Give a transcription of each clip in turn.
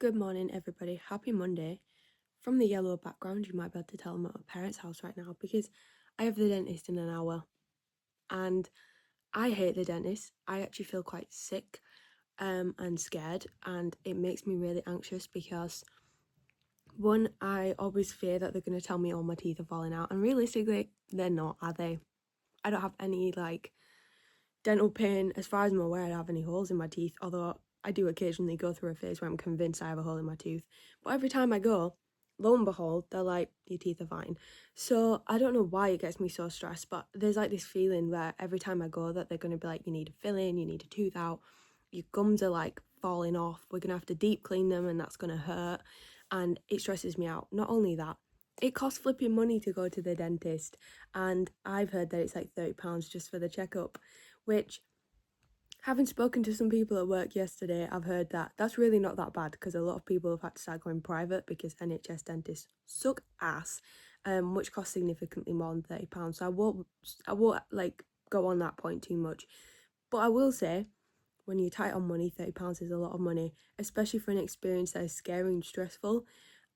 Good morning, everybody. Happy Monday. From the yellow background, you might be able to tell I'm at my parents' house right now because I have the dentist in an hour. And I hate the dentist. I actually feel quite sick and scared, and it makes me really anxious because, one, I always fear that they're going to tell me all my teeth are falling out, and realistically, they're not, are they? I don't have any, dental pain. As far as I'm aware, I don't have any holes in my teeth, although I do occasionally go through a phase where I'm convinced I have a hole in my tooth. But every time I go, lo and behold, they're like, your teeth are fine. So I don't know why it gets me so stressed, but there's like this feeling where every time I go that they're going to be like, you need a filling, you need a tooth out, your gums are like falling off, we're going to have to deep clean them and that's going to hurt. And it stresses me out. Not only that, it costs flipping money to go to the dentist, and I've heard that it's like £30 just for the checkup, which, having spoken to some people at work yesterday, I've heard that that's really not that bad because a lot of people have had to start going private because NHS dentists suck ass, which costs significantly more than £30. So I won't like go on that point too much, but I will say, when you're tight on money, £30 is a lot of money, especially for an experience that is scary and stressful,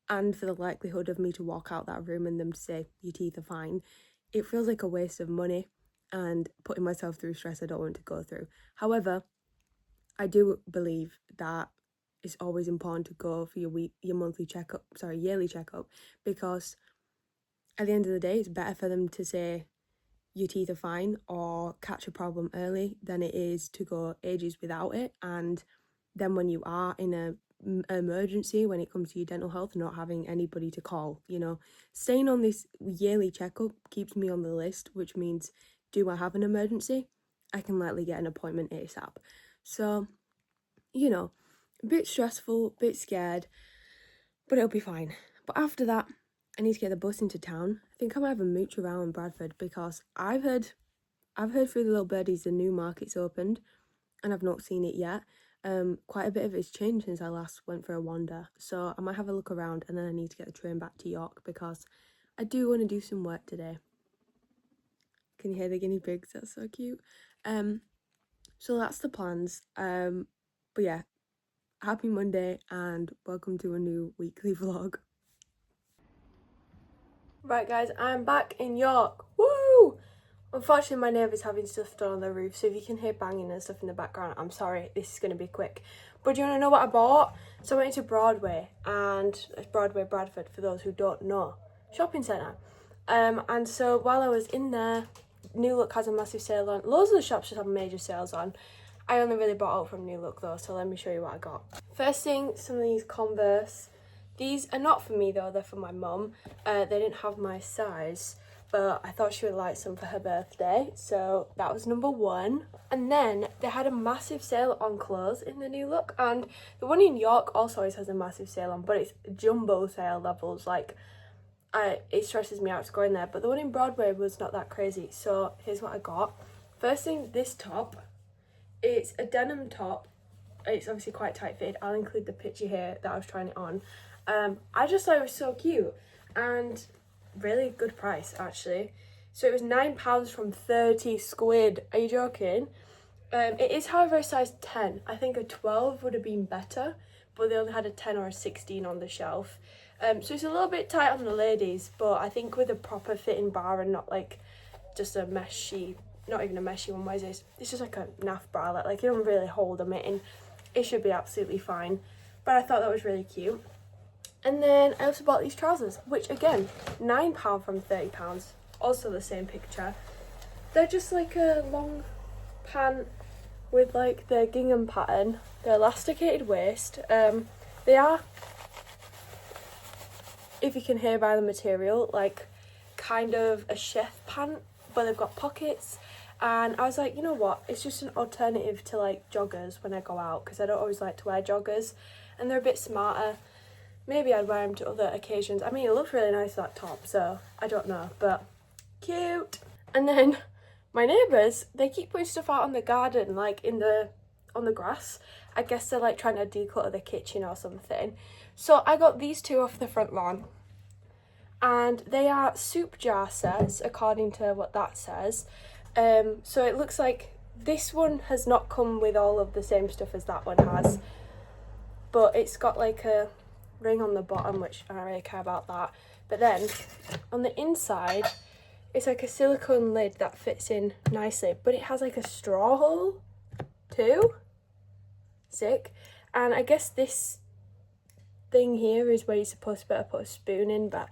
and for the likelihood of me to walk out that room and them to say your teeth are fine. It feels like a waste of money and putting myself through stress I don't want to go through. However, I do believe that it's always important to go for your yearly checkup, because at the end of the day, it's better for them to say your teeth are fine or catch a problem early than it is to go ages without it, and then when you are in a emergency when it comes to your dental health, not having anybody to call. Staying on this yearly checkup keeps me on the list, which means, do I have an emergency, I can likely get an appointment ASAP. So a bit stressful, a bit scared, but it'll be fine. But after that, I need to get the bus into town. I think I might have a mooch around Bradford because I've heard through the little birdies the new market's opened, and I've not seen it yet. Quite a bit of it's changed since I last went for a wander, so I might have a look around, and then I need to get the train back to York because I do want to do some work today. Can you hear the guinea pigs? That's so cute. So that's the plans. But yeah, happy Monday and welcome to a new weekly vlog. Right guys, I'm back in York. Woo! Unfortunately, my neighbour's having stuff done on their roof, so if you can hear banging and stuff in the background, I'm sorry, this is going to be quick. But do you want to know what I bought? So I went to Broadway, and it's Broadway Bradford, for those who don't know. Shopping centre. And so while I was in there, New Look has a massive sale on. Loads of the shops just have major sales on. I only really bought out from New Look though, so let me show you what I got. First thing, some of these Converse. These are not for me though, they're for my mum. They didn't have my size, but I thought she would like some for her birthday, so that was number one. And then they had a massive sale on clothes in the New Look, and the one in York also always has a massive sale on, but it's jumbo sale levels. Like, it stresses me out to go in there, but the one in Broadway was not that crazy. So here's what I got. First thing, this top. It's a denim top. It's obviously quite tight fitted. I'll include the picture here that I was trying it on. I just thought it was so cute and really good price actually. So it was £9 from 30 squid. Are you joking? It is, however, a size 10. I think a 12 would have been better, but they only had a 10 or a 16 on the shelf. So it's a little bit tight on the ladies, but I think with a proper fitting bar and not like just a meshy, not even a meshy one, what is this? It's just like a naff bralette, like it don't really hold a mitten. It should be absolutely fine. But I thought that was really cute. And then I also bought these trousers, which again, £9 from £30. Also the same picture. They're just like a long pant with like the gingham pattern, the elasticated waist. They are, if you can hear by the material, like kind of a chef pant, but they've got pockets. And I was like, you know what, it's just an alternative to like joggers when I go out, because I don't always like to wear joggers, and they're a bit smarter. Maybe I'd wear them to other occasions. I mean, it looks really nice, that top, so I don't know, but cute. And then my neighbours, they keep putting stuff out on the garden, like on the grass. I guess they're like trying to declutter the kitchen or something. So I got these two off the front lawn, and they are soup jar sets according to what that says. So it looks like this one has not come with all of the same stuff as that one has. but it's got like a ring on the bottom, which I don't really care about that. But then on the inside, it's like a silicone lid that fits in nicely, but it has like a straw hole too. Sick. And I guess this thing here is where you're supposed to put a spoon in, but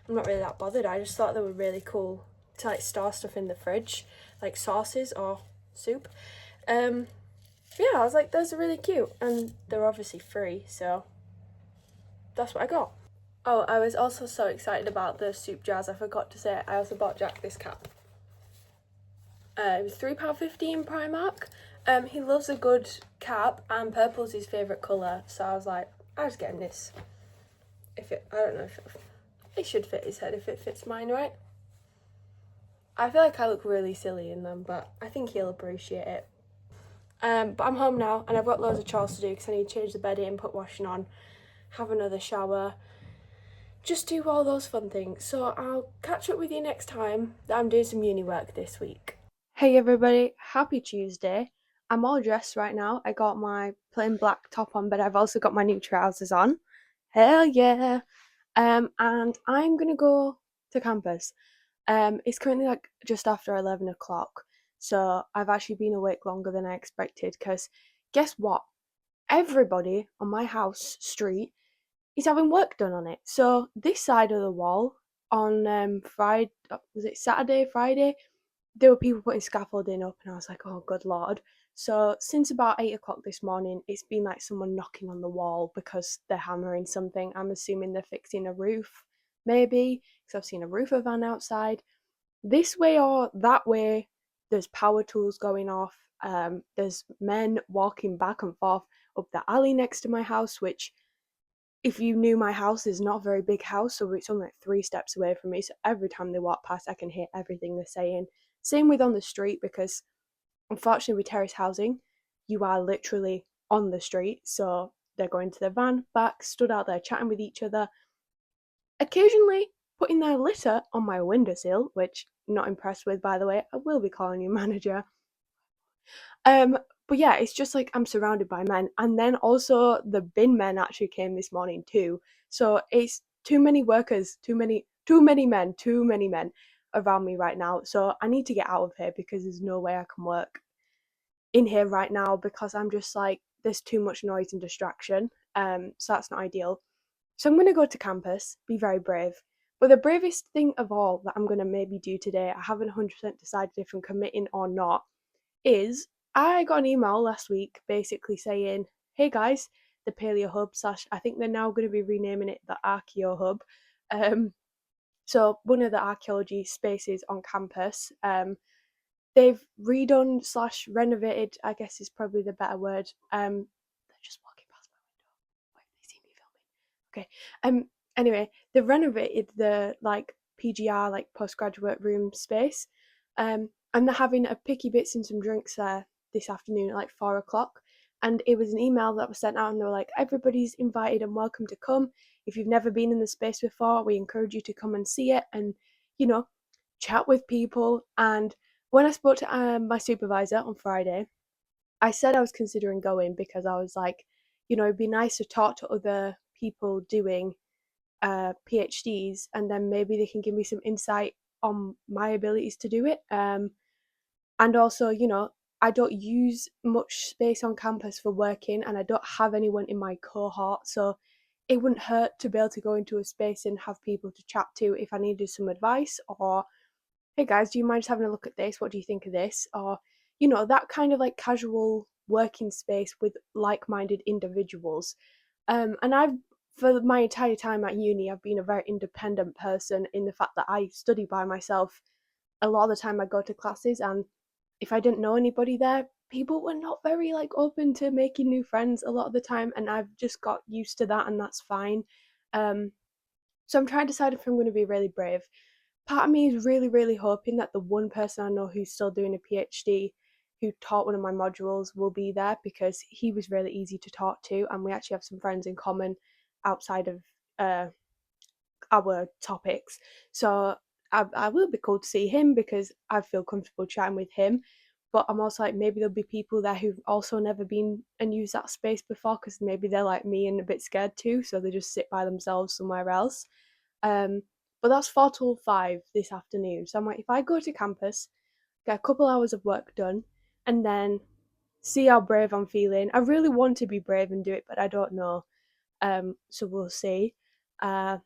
I'm not really that bothered. I just thought they were really cool to like store stuff in the fridge, like sauces or soup. Yeah, I was like, those are really cute, and they're obviously free, so that's what I got. Oh, I was also so excited about the soup jars, I forgot to say I also bought Jack this cap. It was £3.50 in Primark. He loves a good cap, and purple's his favourite colour, so I was like, I was getting this. I don't know if it should fit his head if it fits mine right. I feel like I look really silly in them, but I think he'll appreciate it. But I'm home now, and I've got loads of chores to do because I need to change the bedding, put washing on, have another shower, just do all those fun things. So I'll catch up with you next time that I'm doing some uni work this week. Hey everybody, happy Tuesday. I'm all dressed right now. I got my plain black top on, but I've also got my new trousers on. Hell yeah. And I'm gonna go to campus. It's currently like just after 11 o'clock, so I've actually been awake longer than I expected because guess what? Everybody on my house street is having work done on it. So this side of the wall on Friday, was it Saturday, Friday? There were people putting scaffolding up, and I was like, oh, good lord. So since about 8 o'clock this morning, it's been like someone knocking on the wall because they're hammering something. I'm assuming they're fixing a roof, maybe, because I've seen a roofer van outside. This way or that way, there's power tools going off. There's men walking back and forth up the alley next to my house, which, if you knew my house, is not a very big house, so it's only like 3 steps away from me. So every time they walk past, I can hear everything they're saying. Same with on the street, because unfortunately with terrace housing, you are literally on the street. So they're going to their van, back, stood out there chatting with each other, occasionally putting their litter on my windowsill, which I'm not impressed with, by the way. I will be calling you manager. But yeah, it's just like I'm surrounded by men, and then also the bin men actually came this morning too. So it's too many workers, too many men around me right now. So I need to get out of here because there's no way I can work in here right now because I'm just like there's too much noise and distraction. So that's not ideal. So I'm gonna go to campus, be very brave. But the bravest thing of all that I'm gonna maybe do today, I haven't 100% decided if I'm committing or not, is I got an email last week basically saying, hey guys, the Paleo Hub slash I think they're now going to be renaming it the Archeo Hub. So one of the archaeology spaces on campus. They've redone slash renovated, I guess is probably the better word. They're just walking past my window. Wait, they see me filming. Okay. Anyway, they've renovated the like PGR like postgraduate room space. And they're having a picky bits and some drinks there this afternoon at like 4 o'clock. And it was an email that was sent out, and they were like, everybody's invited and welcome to come. If you've never been in the space before, we encourage you to come and see it and, you know, chat with people. And when I spoke to my supervisor on Friday, I said I was considering going because I was like, you know, it'd be nice to talk to other people doing PhDs, and then maybe they can give me some insight on my abilities to do it. And also, you know, I don't use much space on campus for working, and I don't have anyone in my cohort, so it wouldn't hurt to be able to go into a space and have people to chat to if I needed some advice, or hey guys, do you mind just having a look at this? What do you think of this? Or, you know, that kind of like casual working space with like-minded individuals. And I've, for my entire time at uni, I've been a very independent person in the fact that I study by myself. A lot of the time I go to classes, and if I didn't know anybody there, people were not very like open to making new friends a lot of the time, and I've just got used to that, and that's fine. Um, so I'm trying to decide if I'm going to be really brave. Part of me is really, really hoping that the one person I know who's still doing a PhD who taught one of my modules will be there, because he was really easy to talk to, and we actually have some friends in common outside of our topics. So I will be cool to see him because I feel comfortable chatting with him. but I'm also like, maybe there'll be people there who've also never been and used that space before, because maybe they're like me and a bit scared too, so they just sit by themselves somewhere else. But that's 4 till 5 this afternoon, so I'm like, if I go to campus, get a couple hours of work done, and then see how brave I'm feeling. I really want to be brave and do it, but I don't know. So we'll see. But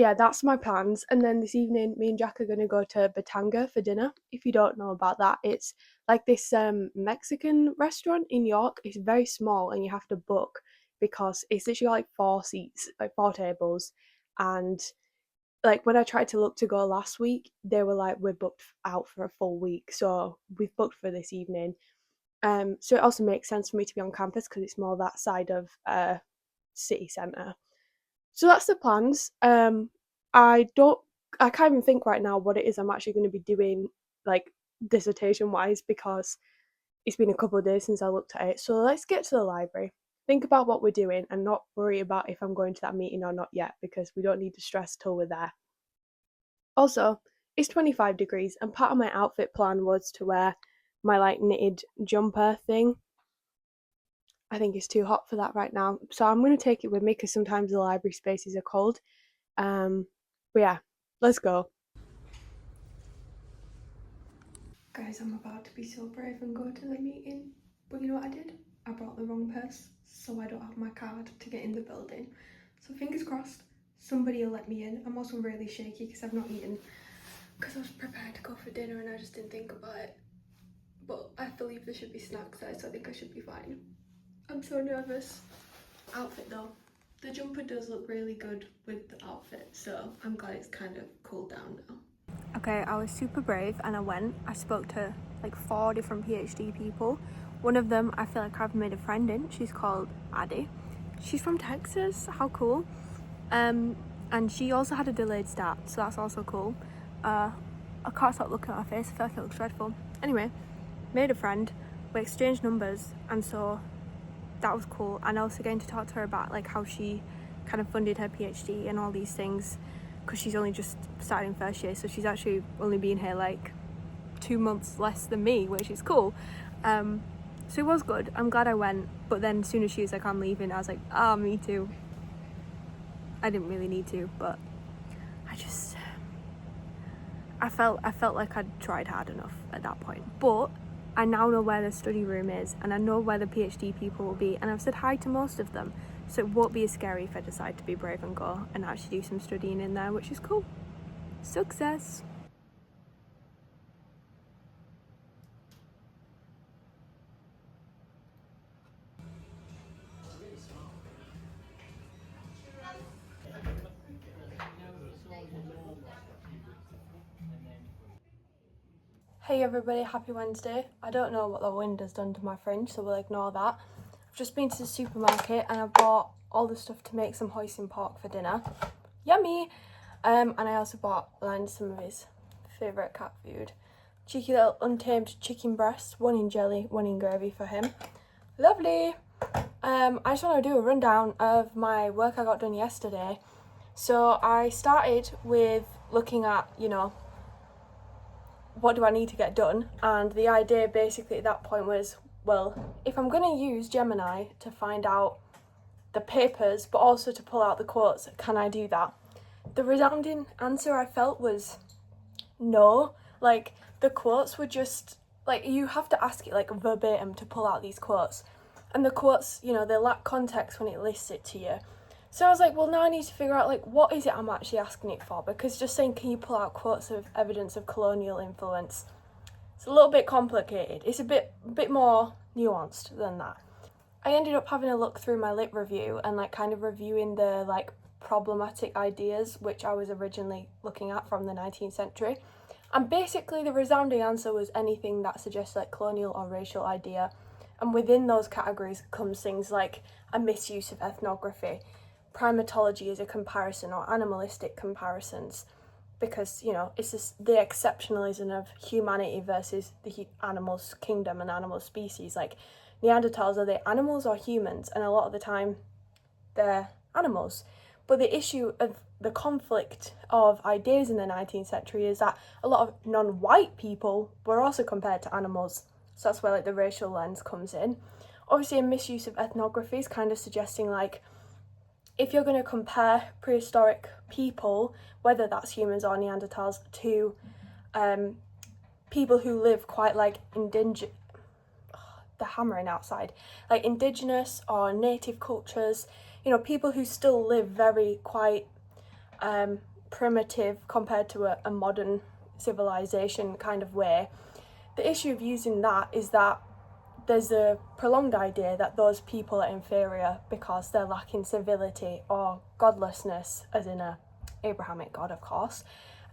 yeah, that's my plans. And then this evening, me and Jack are going to go to Batanga for dinner. If you don't know about that, it's like this Mexican restaurant in York. It's very small and you have to book, because it's literally like 4 seats, like 4 tables. And like when I tried to look to go last week, they were like, we're booked out for a full week. So we've booked for this evening. So it also makes sense for me to be on campus because it's more that side of city centre. So that's the plans. I can't even think right now what it is I'm actually going to be doing, like dissertation wise, because it's been a couple of days since I looked at it. So let's get to the library, think about what we're doing, and not worry about if I'm going to that meeting or not yet, because we don't need to stress till we're there. Also, it's 25 degrees, and part of my outfit plan was to wear my like knitted jumper thing. I think it's too hot for that right now, so I'm going to take it with me because sometimes the library spaces are cold. But yeah, let's go. Guys, I'm about to be so brave and go to the meeting, but you know what I did? I brought the wrong purse, so I don't have my card to get in the building. So fingers crossed, somebody will let me in. I'm also really shaky because I've not eaten, because I was prepared to go for dinner and I just didn't think about it. But I believe there should be snacks there, so I think I should be fine. I'm so nervous. Outfit though. The jumper does look really good with the outfit, so I'm glad it's kind of cooled down now. Okay, I was super brave and I went. I spoke to like 4 different PhD people. One of them I feel like I've made a friend in. She's called Addie. She's from Texas. How cool. And she also had a delayed start, so that's also cool. I can't stop looking at her face. I feel like it looks dreadful. Anyway, made a friend. We exchanged numbers, and so that was cool. And also getting to talk to her about like how she kind of funded her PhD and all these things, because she's only just starting first year, so she's actually only been here like 2 months less than me, which is cool. So it was good. I'm glad I went. But then as soon as she was like, I'm leaving, I was like, me too. I didn't really need to, but I felt like I'd tried hard enough at that point. But I now know where the study room is, and I know where the PhD people will be, and I've said hi to most of them, so it won't be as scary if I decide to be brave and go and actually do some studying in there, which is cool. Success. Hey everybody, happy Wednesday. I don't know what the wind has done to my fringe, so we'll ignore that. I've just been to the supermarket and I bought all the stuff to make some hoisin pork for dinner. Yummy! And I also bought Len some of his favourite cat food. Cheeky little untamed chicken breasts, one in jelly, one in gravy for him. Lovely! I just want to do a rundown of my work I got done yesterday. So I started with looking at, what do I need to get done? And the idea basically at that point was, well, if I'm going to use Gemini to find out the papers, but also to pull out the quotes, can I do that? The resounding answer I felt was no. Like, the quotes were just, like, you have to ask it, like, verbatim to pull out these quotes. And the quotes, they lack context when it lists it to you. So I was like, well, now I need to figure out, like, what is it I'm actually asking it for? Because just saying, can you pull out quotes of evidence of colonial influence? It's a little bit complicated. It's a bit more nuanced than that. I ended up having a look through my lit review and, like, kind of reviewing the, like, problematic ideas which I was originally looking at from the 19th century. And basically the resounding answer was anything that suggests like colonial or racial idea. And within those categories comes things like a misuse of ethnography, primatology as a comparison, or animalistic comparisons, because it's just the exceptionalism of humanity versus the animals kingdom and animal species. Like, Neanderthals, are they animals or humans? And a lot of the time they're animals. But the issue of the conflict of ideas in the 19th century is that a lot of non-white people were also compared to animals. So that's where like the racial lens comes in. Obviously a misuse of ethnography is kind of suggesting like, if you're going to compare prehistoric people, whether that's humans or Neanderthals, to people who live quite like indigenous, the hammering outside, like indigenous or native cultures, you know, people who still live very quite primitive compared to a modern civilization kind of way. The issue of using that is that there's a prolonged idea that those people are inferior because they're lacking civility or godlessness, as in a Abrahamic God, of course.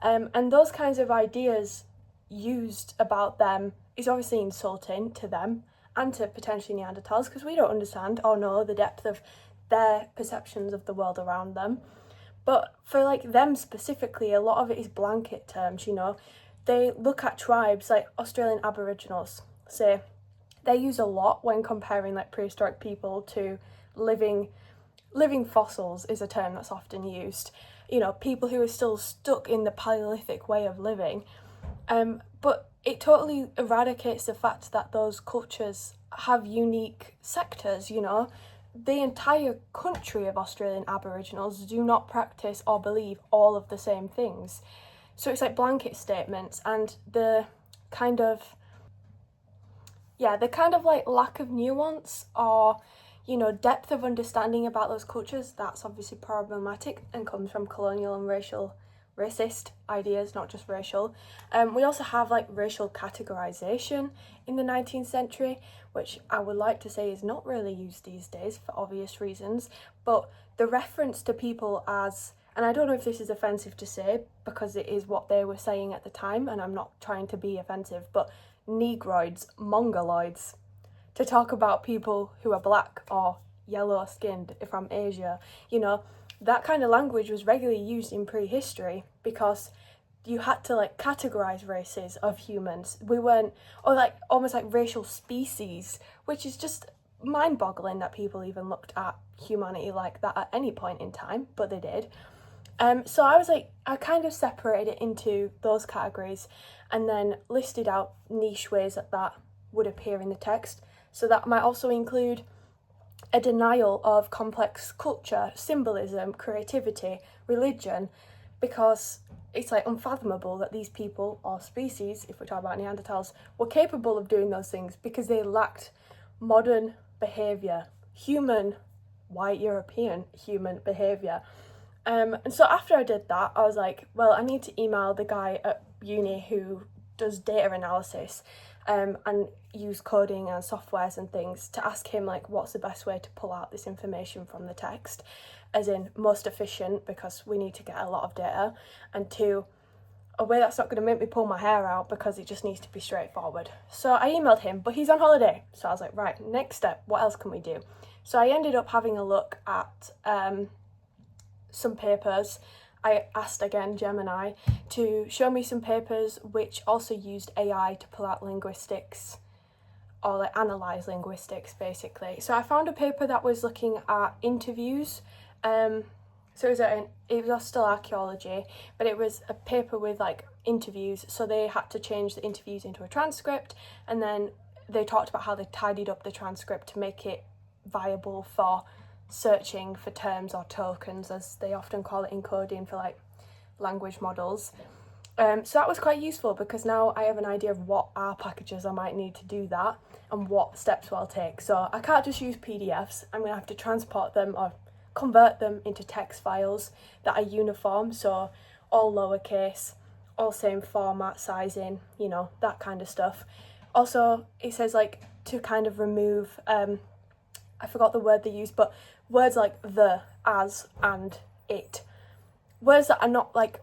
And those kinds of ideas used about them is obviously insulting to them and to potentially Neanderthals, because we don't understand or know the depth of their perceptions of the world around them. But for like them specifically, a lot of it is blanket terms, you know. They look at tribes like Australian Aboriginals, say, they're used a lot when comparing like prehistoric people to living fossils is a term that's often used. You know, people who are still stuck in the Paleolithic way of living. But it totally eradicates the fact that those cultures have unique sectors, you know. The entire country of Australian Aboriginals do not practice or believe all of the same things. So it's like blanket statements, and the kind of like lack of nuance or, you know, depth of understanding about those cultures, that's obviously problematic and comes from colonial and racist ideas, not just racial. We also have like racial categorization in the 19th century, which I would like to say is not really used these days for obvious reasons, but the reference to people as, and I don't know if this is offensive to say because it is what they were saying at the time and I'm not trying to be offensive, but negroids, mongoloids, to talk about people who are black or yellow skinned from Asia, you know, that kind of language was regularly used in prehistory because you had to like categorize races of humans. We weren't, or like almost like racial species, which is just mind-boggling that people even looked at humanity like that at any point in time, but they did. So I kind of separated it into those categories and then listed out niche ways that would appear in the text. So that might also include a denial of complex culture, symbolism, creativity, religion, because it's like unfathomable that these people or species, if we talk about Neanderthals, were capable of doing those things because they lacked modern behaviour, human, white European human behaviour. And so after I did that, I was like, well, I need to email the guy at uni who does data analysis and use coding and softwares and things to ask him like what's the best way to pull out this information from the text, as in most efficient, because we need to get a lot of data, and two, a way that's not going to make me pull my hair out because it just needs to be straightforward. So I emailed him, but he's on holiday, so I was like, right, next step, what else can we do? So I ended up having a look at some papers. I asked again Gemini to show me some papers which also used AI to pull out linguistics or like analyze linguistics basically. So I found a paper that was looking at interviews. So it was still archaeology, but it was a paper with like interviews. So they had to change the interviews into a transcript, and then they talked about how they tidied up the transcript to make it viable for searching for terms or tokens, as they often call it in coding for like language models. So that was quite useful because now I have an idea of what R packages I might need to do that and what steps I'll take. So I can't just use PDFs, I'm going to have to transport them or convert them into text files that are uniform, so all lowercase, all same format, sizing, you know, that kind of stuff. Also, it says like to kind of remove, I forgot the word they used, but words like the, as, and it. Words that are not like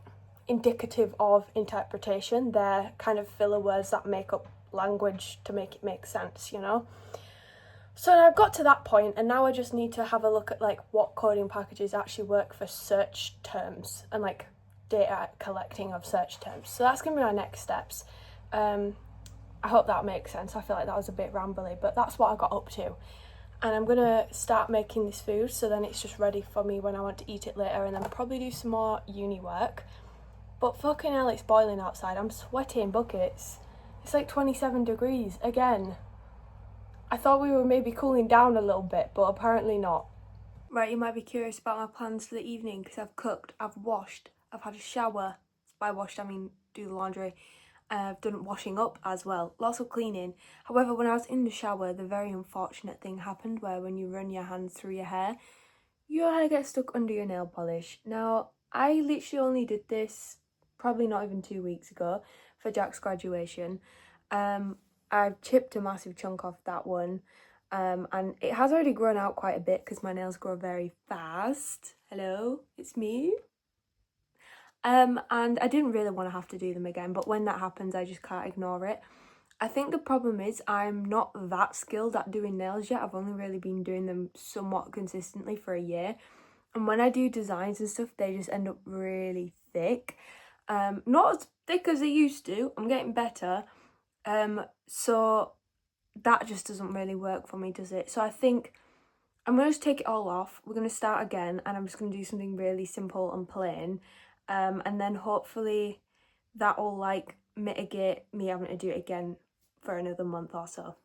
indicative of interpretation, they're kind of filler words that make up language to make it make sense, you know? So I've got to that point, and now I just need to have a look at like what coding packages actually work for search terms and like data collecting of search terms. So that's going to be my next steps. I hope that makes sense. I feel like that was a bit rambly, but that's what I got up to. and I'm gonna start making this food so then it's just ready for me when I want to eat it later, and then probably do some more uni work. But fucking hell, it's boiling outside. I'm sweating buckets. It's like 27 degrees again. I thought we were maybe cooling down a little bit, but apparently not. Right, you might be curious about my plans for the evening because I've cooked, I've washed, I've had a shower. By washed, I mean do the laundry. I've done washing up as well, lots of cleaning. However, when I was in the shower, the very unfortunate thing happened where when you run your hands through your hair gets stuck under your nail polish. Now, I literally only did this probably not even 2 weeks ago for Jack's graduation. I've chipped a massive chunk off that one. And it has already grown out quite a bit because my nails grow very fast. Hello, it's me. And I didn't really want to have to do them again, but when that happens, I just can't ignore it. I think the problem is I'm not that skilled at doing nails yet. I've only really been doing them somewhat consistently for a year. And when I do designs and stuff, they just end up really thick. Not as thick as they used to. I'm getting better. So that just doesn't really work for me, does it? So I think I'm going to just take it all off. We're going to start again, and I'm just going to do something really simple and plain. And then hopefully that'll like mitigate me having to do it again for another month or so.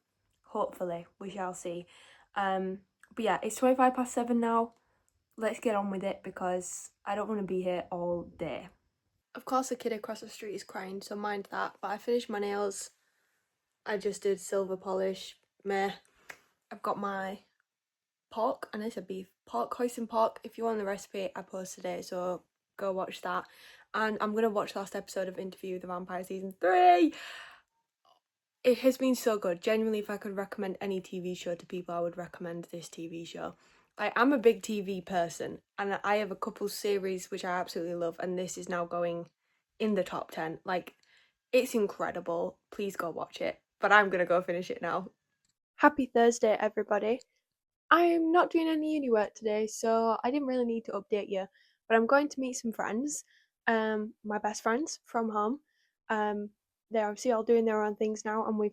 Hopefully, we shall see. But yeah, it's 7:25 now. Let's get on with it because I don't want to be here all day. Of course, the kid across the street is crying, so mind that. But I finished my nails. I just did silver polish. Meh. I've got my pork, and it's a beef pork, hoisin pork. If you want the recipe, I posted it, so go watch that. And I'm gonna watch the last episode of Interview with the Vampire season 3. It has been so good. Genuinely, if I could recommend any TV show to people, I would recommend this TV show. I'm a big TV person, and I have a couple series which I absolutely love, and this is now going in the top 10. It's incredible. Please go watch it. But I'm gonna go finish it now. Happy Thursday, everybody. I'm not doing any uni work today, so I didn't really need to update you. But I'm going to meet some friends, my best friends from home. They're obviously all doing their own things now, and we've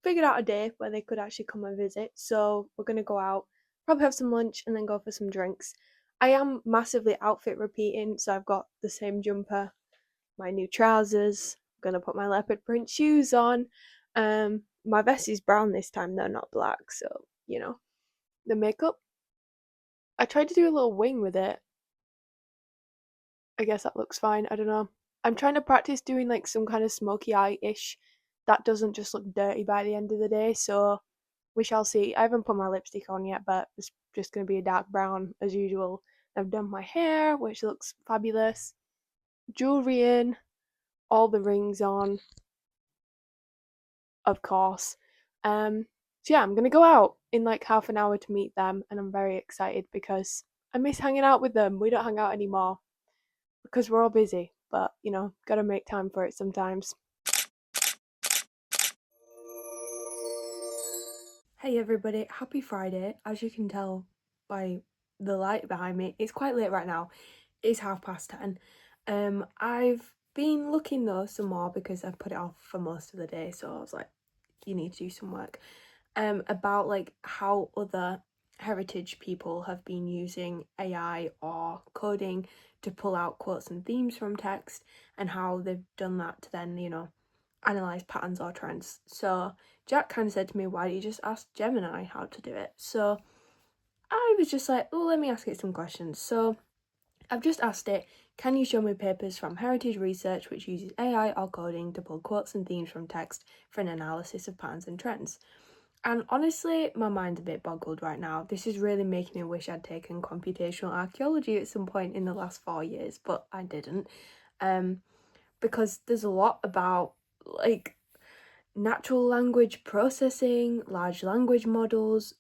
figured out a day where they could actually come and visit. So we're gonna go out, probably have some lunch, and then go for some drinks. I am massively outfit repeating, so I've got the same jumper, my new trousers. I'm gonna put my leopard print shoes on. My vest is brown this time, though, not black. So the makeup. I tried to do a little wing with it. I guess that looks fine. I don't know. I'm trying to practice doing like some kind of smoky eye-ish that doesn't just look dirty by the end of the day, so we shall see. I haven't put my lipstick on yet, but it's just going to be a dark brown as usual. I've done my hair, which looks fabulous. Jewelry in, all the rings on, of course. So yeah, I'm gonna go out in like half an hour to meet them, and I'm very excited because I miss hanging out with them. We don't hang out anymore because we're all busy, but gotta make time for it sometimes. Hey everybody, happy Friday. As you can tell by the light behind me, it's quite late right now. It's 10:30. I've been looking though some more because I've put it off for most of the day, so I was like, you need to do some work. About like how other heritage people have been using AI or coding to pull out quotes and themes from text, and how they've done that to then analyze patterns or trends. So Jack kind of said to me, why don't you just ask Gemini how to do it? So I was just like, oh, let me ask it some questions. So I've just asked it, can you show me papers from heritage research which uses AI or coding to pull quotes and themes from text for an analysis of patterns and trends? And honestly, my mind's a bit boggled right now. This is really making me wish I'd taken computational archaeology at some point in the last 4 years, but I didn't. Because there's a lot about like natural language processing, large language models,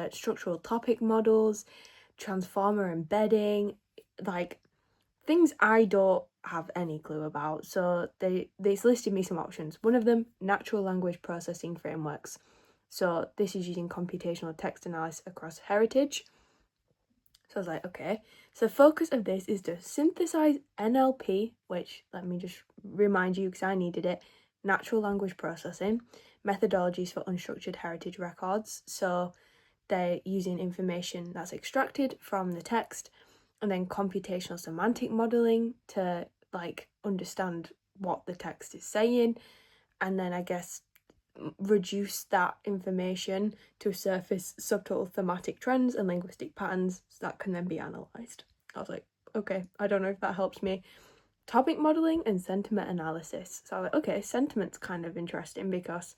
structural topic models, transformer embedding, like things I don't have any clue about. So they listed me some options. One of them, natural language processing frameworks. So this is using computational text analysis across heritage. So I was like, okay. So the focus of this is to synthesize NLP, which let me just remind you because I needed it, natural language processing, methodologies for unstructured heritage records. So they're using information that's extracted from the text, and then computational semantic modelling to like understand what the text is saying, and then I guess reduce that information to surface subtle thematic trends and linguistic patterns that can then be analysed. I was like, okay, I don't know if that helps me. Topic modelling and sentiment analysis. So I was like, okay, sentiment's kind of interesting because,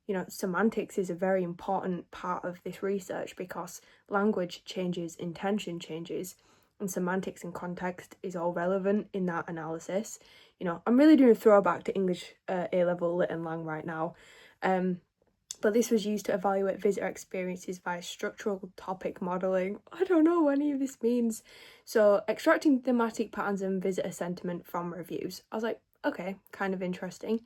you know, semantics is a very important part of this research because language changes, intention changes, and semantics and context is all relevant in that analysis. You know, I'm really doing a throwback to English A-level lit and lang right now. But this was used to evaluate visitor experiences via structural topic modelling. I don't know what any of this means. So extracting thematic patterns and visitor sentiment from reviews. I was like, okay, kind of interesting.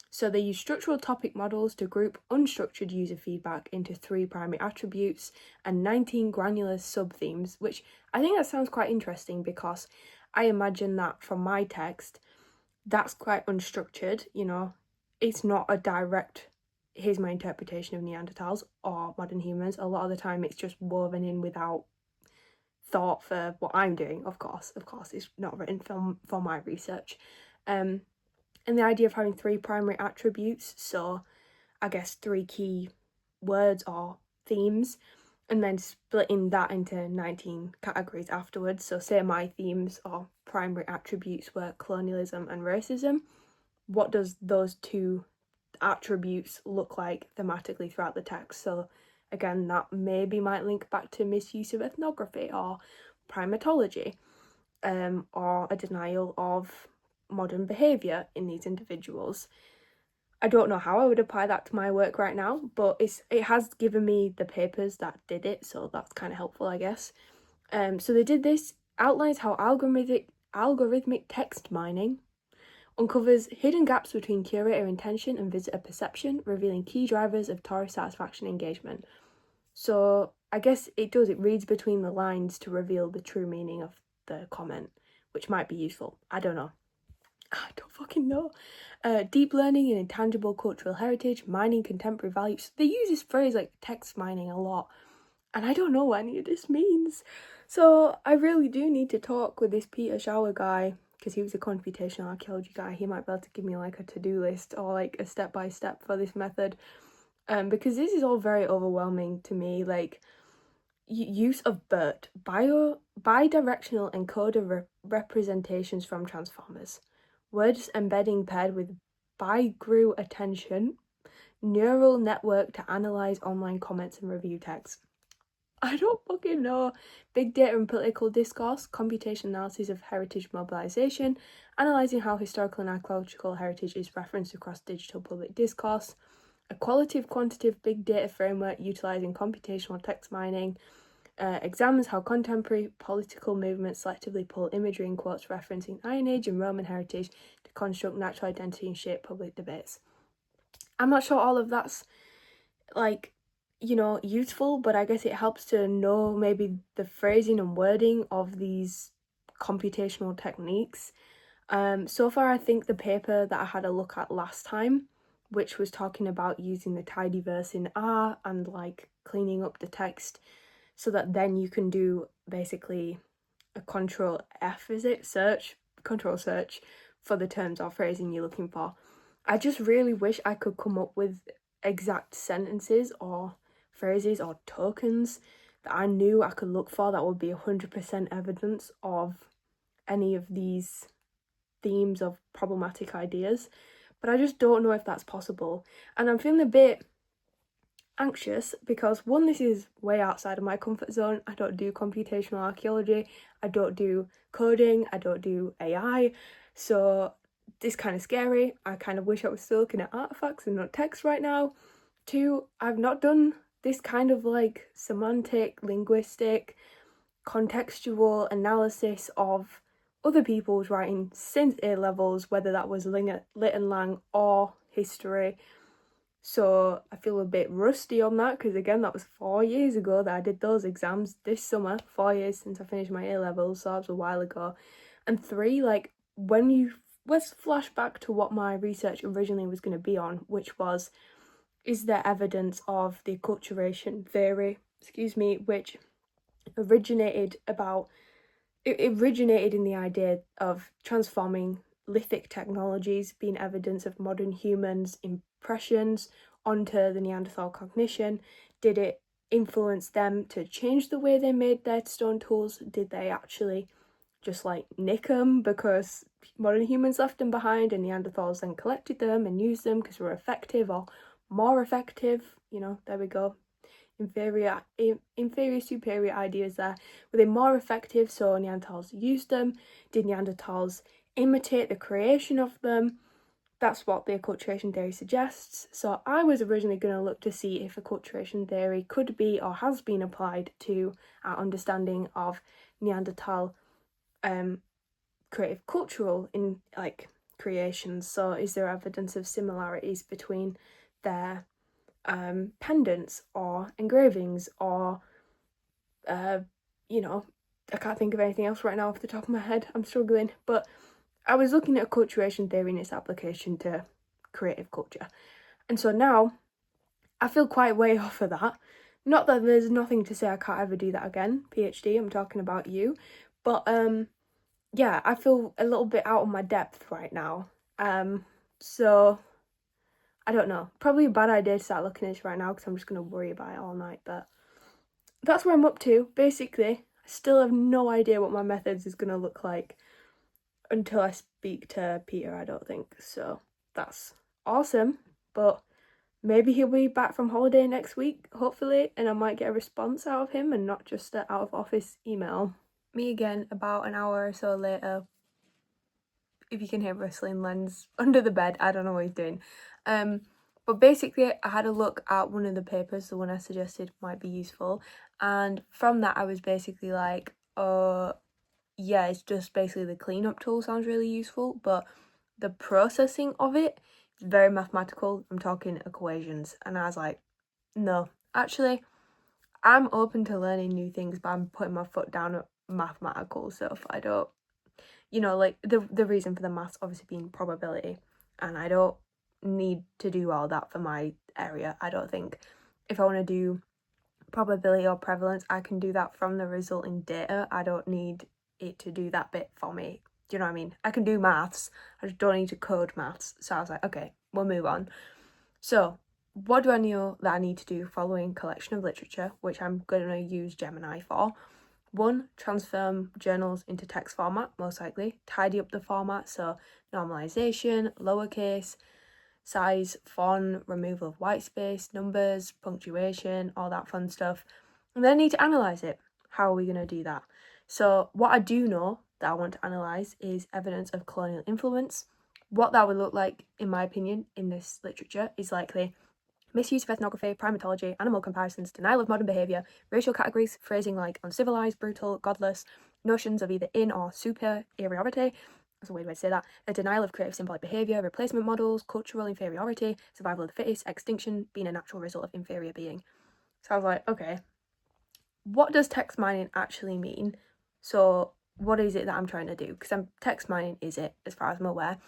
So they use structural topic models to group unstructured user feedback into 3 primary attributes and 19 granular sub-themes, which I think that sounds quite interesting because I imagine that from my text, that's quite unstructured, you know. It's not a direct, here's my interpretation of Neanderthals or modern humans. A lot of the time it's just woven in without thought for what I'm doing, of course. It's not written for my research. And the idea of having 3 primary attributes, so I guess 3 key words or themes, and then splitting that into 19 categories afterwards. So say my themes or primary attributes were colonialism and racism. What does those 2 attributes look like thematically throughout the text? So again, that maybe might link back to misuse of ethnography or primatology, or a denial of modern behaviour in these individuals. I don't know how I would apply that to my work right now, but it has given me the papers that did it, so that's kind of helpful, I guess. So they did this, outlines how algorithmic text mining uncovers hidden gaps between curator intention and visitor perception, revealing key drivers of tourist satisfaction and engagement. So I guess it reads between the lines to reveal the true meaning of the comment, which might be useful. I don't know. I don't fucking know. Deep learning in intangible cultural heritage, mining contemporary values. They use this phrase like text mining a lot, and I don't know what any of this means. So I really do need to talk with this Peter Shower guy, because he was a computational archaeology guy. He might be able to give me like a to-do list or like a step-by-step for this method, because this is all very overwhelming to me. Like, use of BERT, bidirectional encoder representations from transformers, words embedding paired with bi-GRU attention, neural network to analyze online comments and review text. I don't fucking know. Big data and political discourse, computation analysis of heritage mobilization, analysing how historical and archaeological heritage is referenced across digital public discourse, a quantitative big data framework utilising computational text mining, examines how contemporary political movements selectively pull imagery and quotes referencing Iron Age and Roman heritage to construct natural identity and shape public debates. I'm not sure all of that's like, you know, useful, but I guess it helps to know maybe the phrasing and wording of these computational techniques. So far, I think the paper that I had a look at last time, which was talking about using the tidyverse in R and like cleaning up the text so that then you can do basically a control search for the terms or phrasing you're looking for. I just really wish I could come up with exact sentences or phrases or tokens that I knew I could look for that would be 100% evidence of any of these themes of problematic ideas, but I just don't know if that's possible. And I'm feeling a bit anxious because, one, this is way outside of my comfort zone. I don't do computational archaeology, I don't do coding, I don't do AI, so this is kind of scary. I kind of wish I was still looking at artifacts and not text right now. 2, I've not done this kind of like semantic, linguistic, contextual analysis of other people's writing since A-levels, whether that was lit and lang or history. So I feel a bit rusty on that because, again, that was 4 years ago that I did those exams this summer. 4 years since I finished my A-levels, so that was a while ago. And 3, like, let's flash back to what my research originally was going to be on, which was, is there evidence of the acculturation theory which originated in the idea of transforming lithic technologies being evidence of modern humans' impressions onto the Neanderthal cognition. Did it influence them to change the way they made their stone tools? Did they actually just like nick them because modern humans left them behind and Neanderthals then collected them and used them because they were effective or more effective? There we go. Inferior superior ideas there. Were they more effective so Neanderthals used them? Did Neanderthals imitate the creation of them? That's what the acculturation theory suggests. So I was originally going to look to see if acculturation theory could be or has been applied to our understanding of Neanderthal creative cultural in creations. So is there evidence of similarities between their pendants or engravings or I can't think of anything else right now off the top of my head. I'm struggling, but I was looking at acculturation theory and its application to creative culture, and so now I feel quite way off of that. Not that there's nothing to say I can't ever do that again, PhD, I'm talking about you, but yeah, I feel a little bit out of my depth right now. So I don't know. Probably a bad idea to start looking at this right now because I'm just going to worry about it all night. But that's where I'm up to. Basically, I still have no idea what my methods is going to look like until I speak to Peter, I don't think. So that's awesome. But maybe he'll be back from holiday next week, hopefully, and I might get a response out of him and not just an out of office email. Me again, about an hour or so later. If you can hear rustling, Len's under the bed. I don't know what he's doing. But basically, I had a look at one of the papers, the one I suggested might be useful. And from that, I was basically like, yeah, it's just basically the cleanup tool sounds really useful. But the processing of it is very mathematical. I'm talking equations. And I was like, no, actually, I'm open to learning new things, but I'm putting my foot down at mathematical stuff. I don't, the reason for the maths obviously being probability, and I don't need to do all that for my area. I don't think if I want to do probability or prevalence, I can do that from the resulting data. I don't need it to do that bit for me. Do you know what I mean? I can do maths, I just don't need to code maths. So I was like, okay, we'll move on. So what do I know that I need to do following collection of literature, which I'm going to use Gemini for? 1, transform journals into text format, most likely. Tidy up the format, so normalization, lowercase, size, font, removal of white space, numbers, punctuation, all that fun stuff. And then I need to analyse it. How are we going to do that? So what I do know that I want to analyse is evidence of colonial influence. What that would look like, in my opinion, in this literature is likely misuse of ethnography, primatology, animal comparisons, denial of modern behaviour, racial categories, phrasing like uncivilized, brutal, godless, notions of either in or superiority, that's a weird way to say that, a denial of creative symbolic behaviour, replacement models, cultural inferiority, survival of the fittest, extinction being a natural result of inferior being. So I was like, okay, what does text mining actually mean? So what is it that I'm trying to do? Because text mining is it, as far as I'm aware.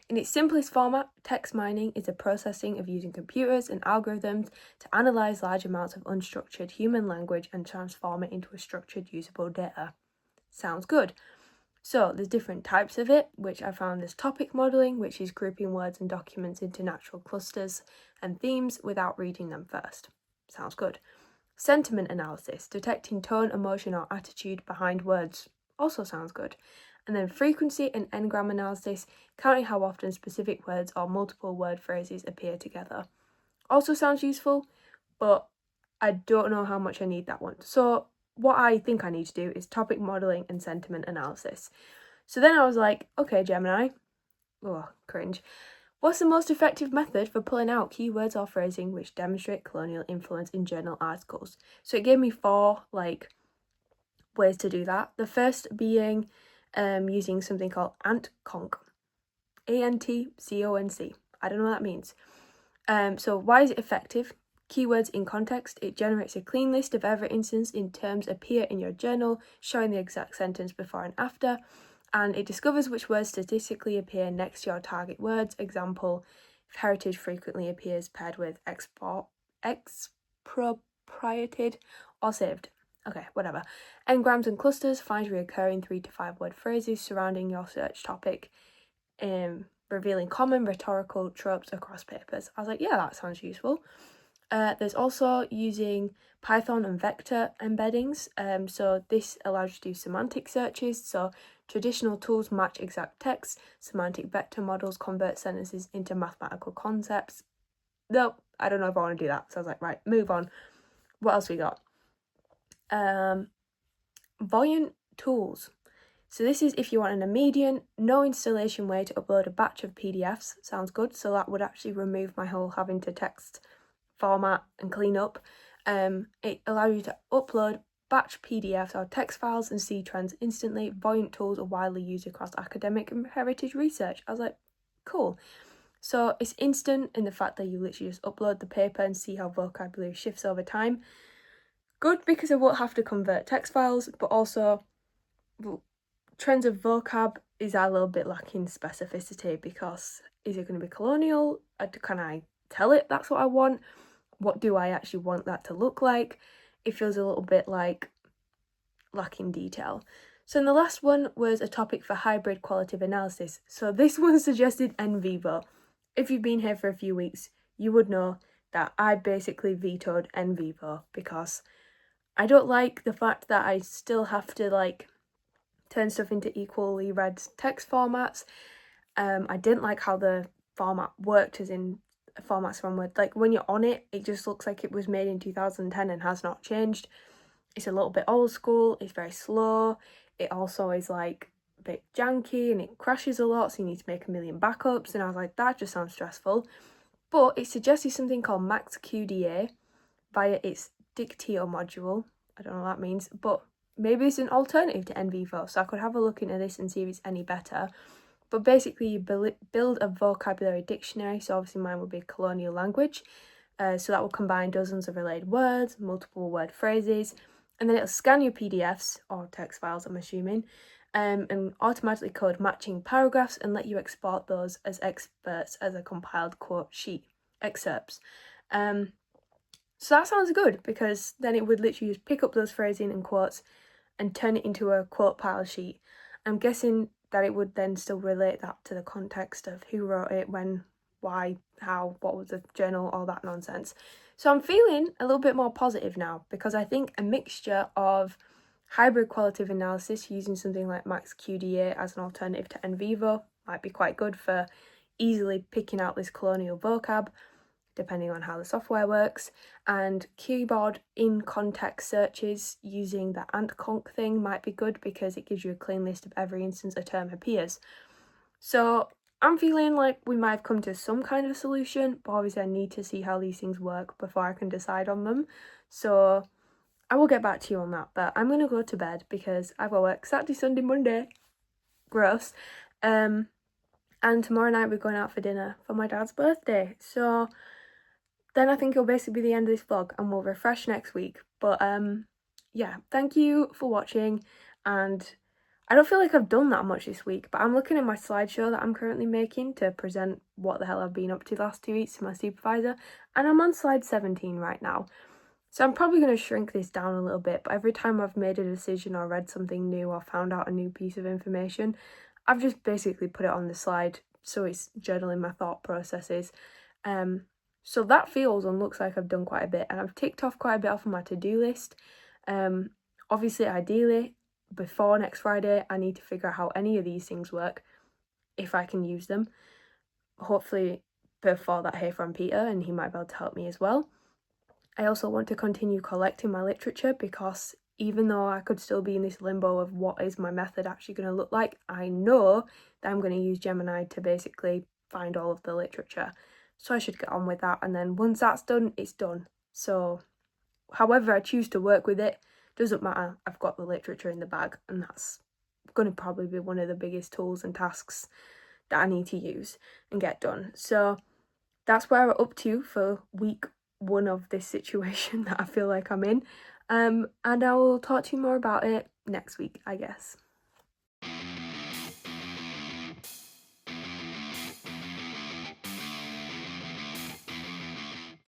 In its simplest format, text mining is a processing of using computers and algorithms to analyse large amounts of unstructured human language and transform it into a structured, usable data. Sounds good. So there's different types of it, which I found as topic modelling, which is grouping words and documents into natural clusters and themes without reading them first. Sounds good. Sentiment analysis, detecting tone, emotion or attitude behind words. Also sounds good. And then frequency and n-gram analysis, counting how often specific words or multiple word phrases appear together. Also sounds useful, but I don't know how much I need that one. So what I think I need to do is topic modelling and sentiment analysis. So then I was like, okay, Gemini, cringe. What's the most effective method for pulling out keywords or phrasing which demonstrate colonial influence in journal articles? So it gave me 4 ways to do that. The first being using something called AntConc. AntConc. I don't know what that means. So why is it effective? Keywords in context. It generates a clean list of every instance in terms appear in your journal, showing the exact sentence before and after. And it discovers which words statistically appear next to your target words. Example, if heritage frequently appears paired with expropriated or saved. Okay, whatever. N-grams and clusters finds recurring 3 to 5 word phrases surrounding your search topic, revealing common rhetorical tropes across papers. I was like, yeah, that sounds useful. There's also using Python and vector embeddings. So this allows you to do semantic searches. So traditional tools match exact text. Semantic vector models convert sentences into mathematical concepts. Nope, I don't know if I want to do that. So I was like, right, move on. What else we got? Buoyant tools. So this is if you want an immediate, no installation way to upload a batch of PDFs. Sounds good. So that would actually remove my whole having to text format and clean up. It allows you to upload batch PDFs or text files and see trends instantly. Buoyant tools are widely used across academic and heritage research. I was like, cool. So it's instant in the fact that you literally just upload the paper and see how vocabulary shifts over time. Good because I won't have to convert text files, but also trends of vocab is a little bit lacking specificity because is it going to be colonial? Can I tell it that's what I want? What do I actually want that to look like? It feels a little bit like lacking detail. So then the last one was a topic for hybrid qualitative analysis. So this one suggested en vivo. If you've been here for a few weeks, you would know that I basically vetoed en vivo because I don't like the fact that I still have to turn stuff into equally read text formats. I didn't like how the format worked, as in formats from Word. Like when you're on it, it just looks like it was made in 2010 and has not changed. It's a little bit old school, it's very slow. It also is like a bit janky and it crashes a lot, so you need to make a million backups. And I was like, that just sounds stressful. But it suggested something called Max QDA via its Dictio module. I don't know what that means, but maybe it's an alternative to NVivo, so I could have a look into this and see if it's any better. But basically, you build a vocabulary dictionary, so obviously mine would be colonial language. So that will combine dozens of related words, multiple word phrases, and then it'll scan your PDFs, or text files I'm assuming, and automatically code matching paragraphs and let you export those as excerpts as a compiled quote sheet, excerpts. So that sounds good, because then it would literally just pick up those phrasing and quotes and turn it into a quote pile sheet. I'm guessing that it would then still relate that to the context of who wrote it, when, why, how, what was the journal, all that nonsense. So I'm feeling a little bit more positive now, because I think a mixture of hybrid qualitative analysis using something like Max QDA as an alternative to NVivo might be quite good for easily picking out this colonial vocab, depending on how the software works, and keyboard in context searches using the ant-conc thing might be good because it gives you a clean list of every instance a term appears. So I'm feeling like we might have come to some kind of solution, but obviously I need to see how these things work before I can decide on them. So I will get back to you on that, but I'm going to go to bed because I've got work Saturday, Sunday, Monday. Gross. And tomorrow night we're going out for dinner for my dad's birthday. So then I think it'll basically be the end of this vlog and we'll refresh next week. But yeah, thank you for watching, and I don't feel like I've done that much this week, but I'm looking at my slideshow that I'm currently making to present what the hell I've been up to the last 2 weeks to my supervisor, and I'm on slide 17 right now. So I'm probably going to shrink this down a little bit, but every time I've made a decision or read something new or found out a new piece of information, I've just basically put it on the slide so it's journaling my thought processes. So that feels and looks like I've done quite a bit, and I've ticked off quite a bit off of my to-do list. Obviously, ideally, before next Friday, I need to figure out how any of these things work, if I can use them. Hopefully, before that, hear from Peter, and he might be able to help me as well. I also want to continue collecting my literature, because even though I could still be in this limbo of what is my method actually going to look like, I know that I'm going to use Gemini to basically find all of the literature. So I should get on with that, and then once that's done, it's done. So however I choose to work with it, doesn't matter. I've got the literature in the bag, and that's going to probably be one of the biggest tools and tasks that I need to use and get done. So that's where we're up to for week 1 of this situation that I feel like I'm in. And I will talk to you more about it next week, I guess.